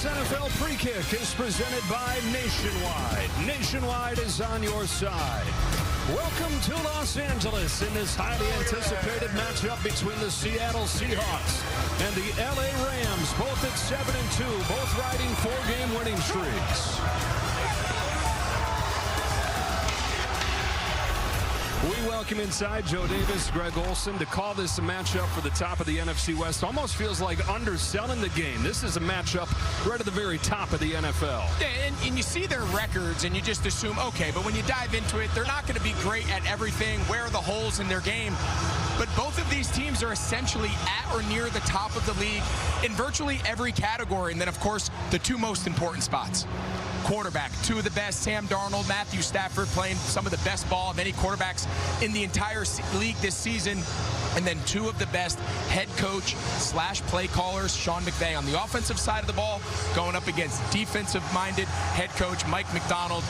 This NFL Pre-Kick is presented by Nationwide. Nationwide is on your side. Welcome to Los Angeles in this highly anticipated matchup between the Seattle Seahawks and the LA Rams, both at 7-2, both riding 4-game winning streaks. We welcome inside Joe Davis, Greg Olson to call this a matchup for the top of the NFC West. Almost feels like underselling the game. This is a matchup right at the very top of the NFL. Yeah, and you see their records and you just assume, okay, but when you dive into it, they're not going to be great at everything. Where are the holes in their game? But both of these teams are essentially at or near the top of the league in virtually every category. And then, of course, the two most important spots. Quarterback, two of the best, Sam Darnold, Matthew Stafford, playing some of the best ball of any quarterbacks in the entire league this season. And then two of the best head coach / play callers, Sean McVay on the offensive side of the ball, going up against defensive-minded head coach Mike Macdonald.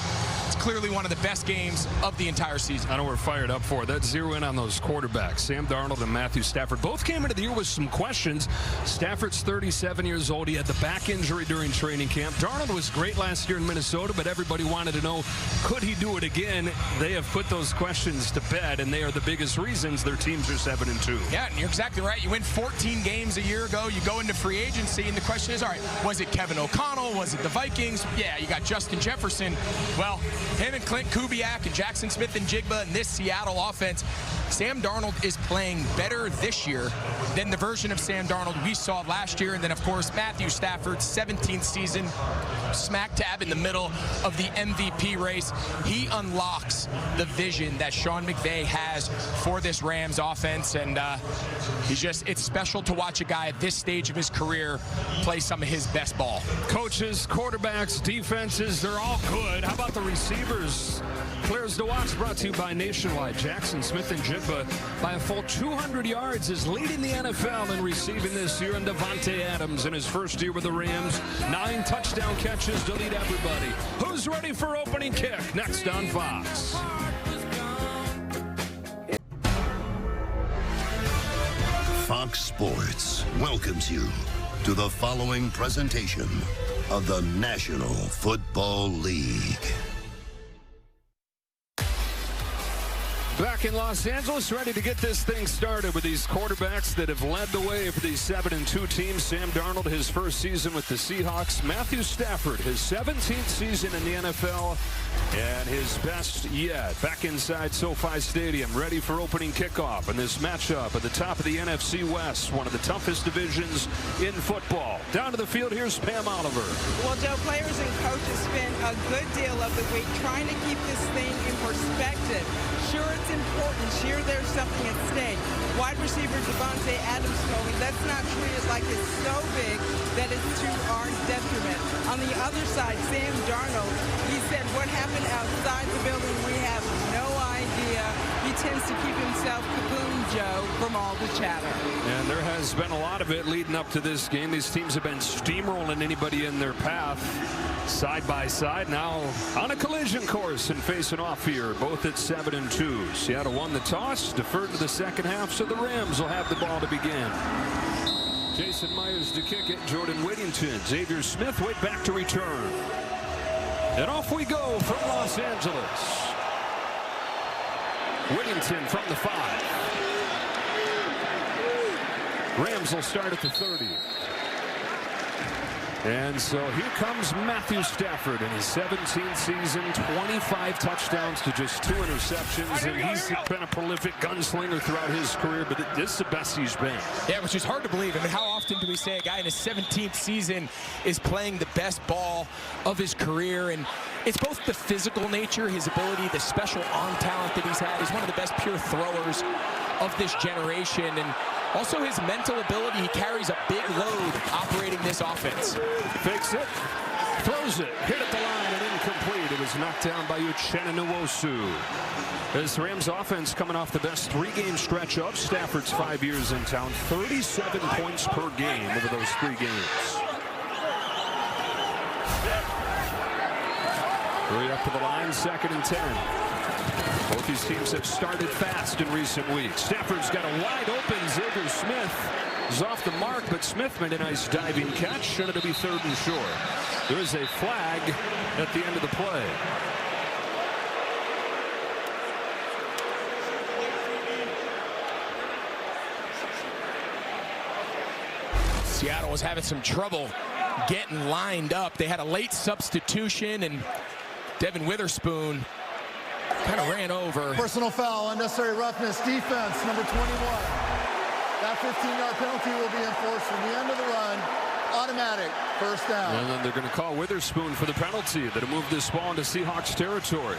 It's clearly one of the best games of the entire season. I know we're fired up for it. Let's zero in on those quarterbacks. Sam Darnold and Matthew Stafford both came into the year with some questions. Stafford's 37 years old. He had the back injury during training camp. Darnold was great last year in Minnesota, but everybody wanted to know, could he do it again? They have put those questions to bed, and they are the biggest reasons their teams are 7-2. Yeah, and you're exactly right. You win 14 games a year ago. You go into free agency, and the question is, all right, was it Kevin O'Connell? Was it the Vikings? Yeah, you got Justin Jefferson. Well, him and Clint Kubiak and Jackson Smith and Jigba and this Seattle offense, Sam Darnold is playing better this year than the version of Sam Darnold we saw last year. And then, of course, Matthew Stafford's 17th season, smack dab in the middle of the MVP race. He unlocks the vision that Sean McVay has for this Rams offense. And it's special to watch a guy at this stage of his career play some of his best ball. Coaches, quarterbacks, defenses, they're all good. How about the receivers? Players to watch brought to you by Nationwide. Jackson Smith and Jigba by a full 200 yards is leading the NFL in receiving this year. And Davante Adams in his first year with the Rams, 9 touchdown catches to lead everybody. Who's ready for opening kick? Next on Fox. Fox Sports welcomes you to the following presentation of the National Football League. Back in Los Angeles, ready to get this thing started with these quarterbacks that have led the way for these 7-2 teams. Sam Darnold, his first season with the Seahawks. Matthew Stafford, his 17th season in the NFL and his best yet. Back inside SoFi Stadium, ready for opening kickoff in this matchup at the top of the NFC West, one of the toughest divisions in football. Down to the field, here's Pam Oliver. Well, Joe, players and coaches spend a good deal of the week trying to keep this thing in perspective. Sure, it's important. Sure, there's something at stake. Wide receiver Davante Adams told me let's not treat it like it's so big that it's to our detriment. On the other side, Sam Darnold, he said what happened outside the building, we have no idea. He tends to keep himself cocooned, Joe, from all the chatter. And there has been a lot of it leading up to this game. These teams have been steamrolling anybody in their path. Side by side now on a collision course and facing off here, both at 7-2. Seattle won the toss, deferred to the second half, so the Rams will have the ball to begin. Jason Myers to kick it, Jordan Whittington, Xavier Smith wait back to return. And off we go from Los Angeles. Whittington from the 5. Rams will start at the 30. And so here comes Matthew Stafford in his 17th season, 25 touchdowns to just 2 interceptions. And he's been a prolific gunslinger throughout his career, but this is the best he's been. Yeah, which is hard to believe. I mean, how often do we say a guy in his 17th season is playing the best ball of his career? And it's both the physical nature, his ability, the special arm talent that he's had. He's one of the best pure throwers of this generation. And also his mental ability. He carries a big load operating this offense. Fakes it, throws it, hit at the line and incomplete. It was knocked down by Uchenna Nwosu. This Rams offense coming off the best 3-game stretch of Stafford's 5 years in town. 37 points per game over those 3 games. Hurry up to the line, 2nd and 10. Both these teams have started fast in recent weeks. Stafford's got a wide open Xavier Smith. is off the mark, but Smith made a nice diving catch. Should it be 3rd and short? There is a flag at the end of the play. Seattle was having some trouble getting lined up. They had a late substitution, and Devin Witherspoon kind of ran over. Personal foul, unnecessary roughness, defense, number 21. That 15-yard penalty will be enforced from the end of the run. Automatic, first down. And then they're going to call Witherspoon for the penalty that'll move this ball into Seahawks territory.